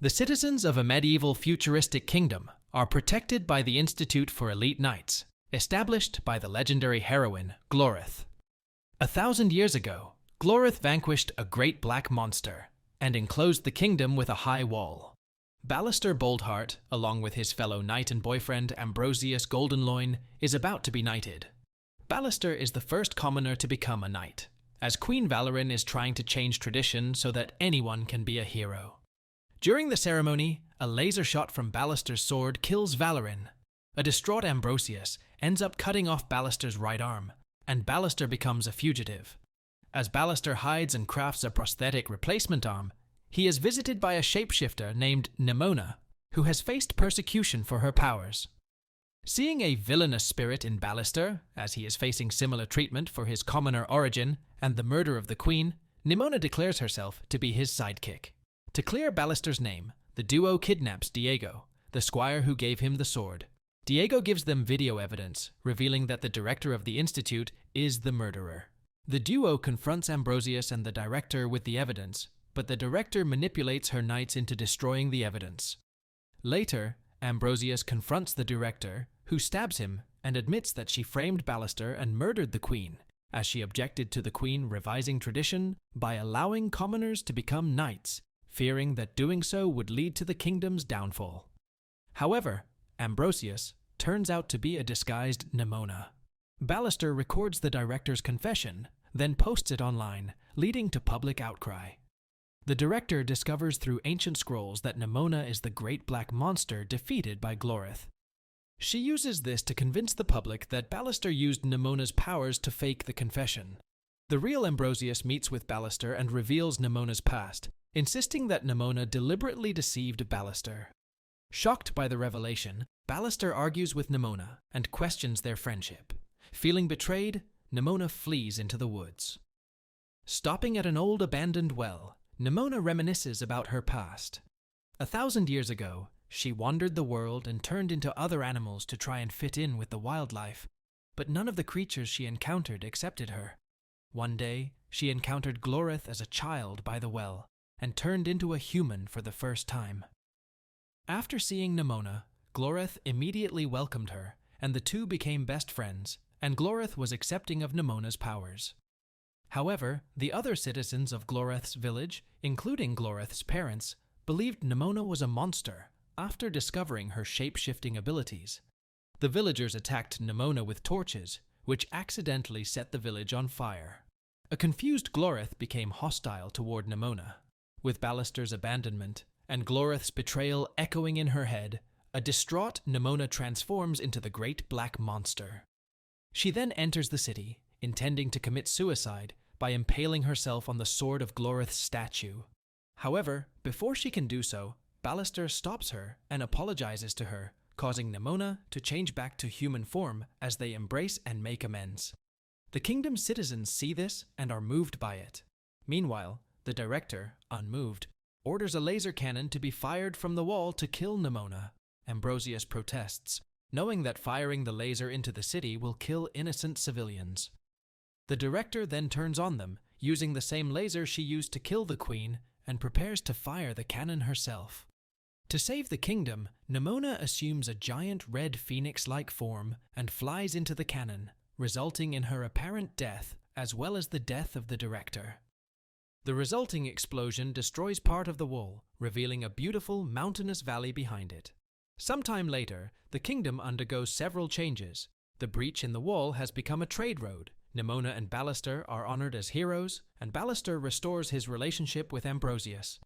The citizens of a medieval futuristic kingdom are protected by the Institute for Elite Knights, established by the legendary heroine Glorith. 1,000 years ago, Glorith vanquished a great black monster and enclosed the kingdom with a high wall. Ballister Boldheart, along with his fellow knight and boyfriend Ambrosius Goldenloin, is about to be knighted. Ballister is the first commoner to become a knight, as Queen Valorin is trying to change tradition so that anyone can be a hero. During the ceremony, a laser shot from Ballister's sword kills Valorin. A distraught Ambrosius ends up cutting off Ballister's right arm, and Ballister becomes a fugitive. As Ballister hides and crafts a prosthetic replacement arm, he is visited by a shapeshifter named Nimona, who has faced persecution for her powers. Seeing a villainous spirit in Ballister, as he is facing similar treatment for his commoner origin and the murder of the queen, Nimona declares herself to be his sidekick. To clear Ballister's name, the duo kidnaps Diego, the squire who gave him the sword. Diego gives them video evidence, revealing that the director of the institute is the murderer. The duo confronts Ambrosius and the director with the evidence, but the director manipulates her knights into destroying the evidence. Later, Ambrosius confronts the director, who stabs him and admits that she framed Ballister and murdered the queen, as she objected to the queen revising tradition by allowing commoners to become knights, fearing that doing so would lead to the kingdom's downfall. However, Ambrosius turns out to be a disguised Nimona. Ballister records the director's confession, then posts it online, leading to public outcry. The director discovers through ancient scrolls that Nimona is the great black monster defeated by Glorith. She uses this to convince the public that Ballister used Nimona's powers to fake the confession. The real Ambrosius meets with Ballister and reveals Nimona's past, insisting that Nimona deliberately deceived Ballister. Shocked by the revelation, Ballister argues with Nimona and questions their friendship. Feeling betrayed, Nimona flees into the woods. Stopping at an old abandoned well, Nimona reminisces about her past. 1,000 years ago, she wandered the world and turned into other animals to try and fit in with the wildlife, but none of the creatures she encountered accepted her. One day, she encountered Glorith as a child by the well, and turned into a human for the first time. After seeing Nimona, Glorith immediately welcomed her, and the two became best friends, and Glorith was accepting of Nimona's powers. However, the other citizens of Glorith's village, including Glorith's parents, believed Nimona was a monster after discovering her shape-shifting abilities. The villagers attacked Nimona with torches, which accidentally set the village on fire. A confused Glorith became hostile toward Nimona. With Ballister's abandonment and Glorith's betrayal echoing in her head, a distraught Nimona transforms into the great black monster. She then enters the city, intending to commit suicide by impaling herself on the sword of Glorith's statue. However, before she can do so, Ballister stops her and apologizes to her, causing Nimona to change back to human form as they embrace and make amends. The kingdom's citizens see this and are moved by it. Meanwhile, the director, unmoved, orders a laser cannon to be fired from the wall to kill Nimona. Ambrosius protests, knowing that firing the laser into the city will kill innocent civilians. The director then turns on them, using the same laser she used to kill the queen, and prepares to fire the cannon herself. To save the kingdom, Nimona assumes a giant red phoenix-like form and flies into the cannon, resulting in her apparent death as well as the death of the director. The resulting explosion destroys part of the wall, revealing a beautiful mountainous valley behind it. Sometime later, the kingdom undergoes several changes. The breach in the wall has become a trade road. Nimona and Ballister are honored as heroes, and Ballister restores his relationship with Ambrosius.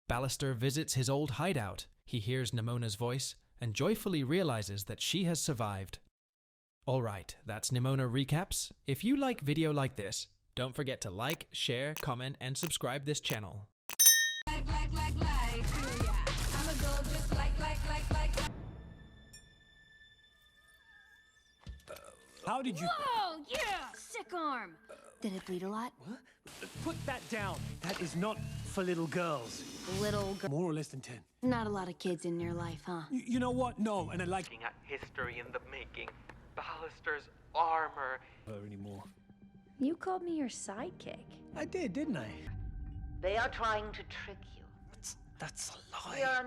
Ballister visits his old hideout. He hears Nimona's voice and joyfully realizes that she has survived. Alright, that's Nimona Recaps. If you like video like this, don't forget to like, share, comment, and subscribe this channel. How did you... Whoa, yeah! Sick arm! Did it bleed a lot? What? Put that down. That is not for little girls. Little girl. More or less than 10. Not a lot of kids in your life, huh? You know what? No, and I like... Looking at history in the making. Ballister's armor. ...anymore. You called me your sidekick. I did, didn't I? They are trying to trick you. That's a lie.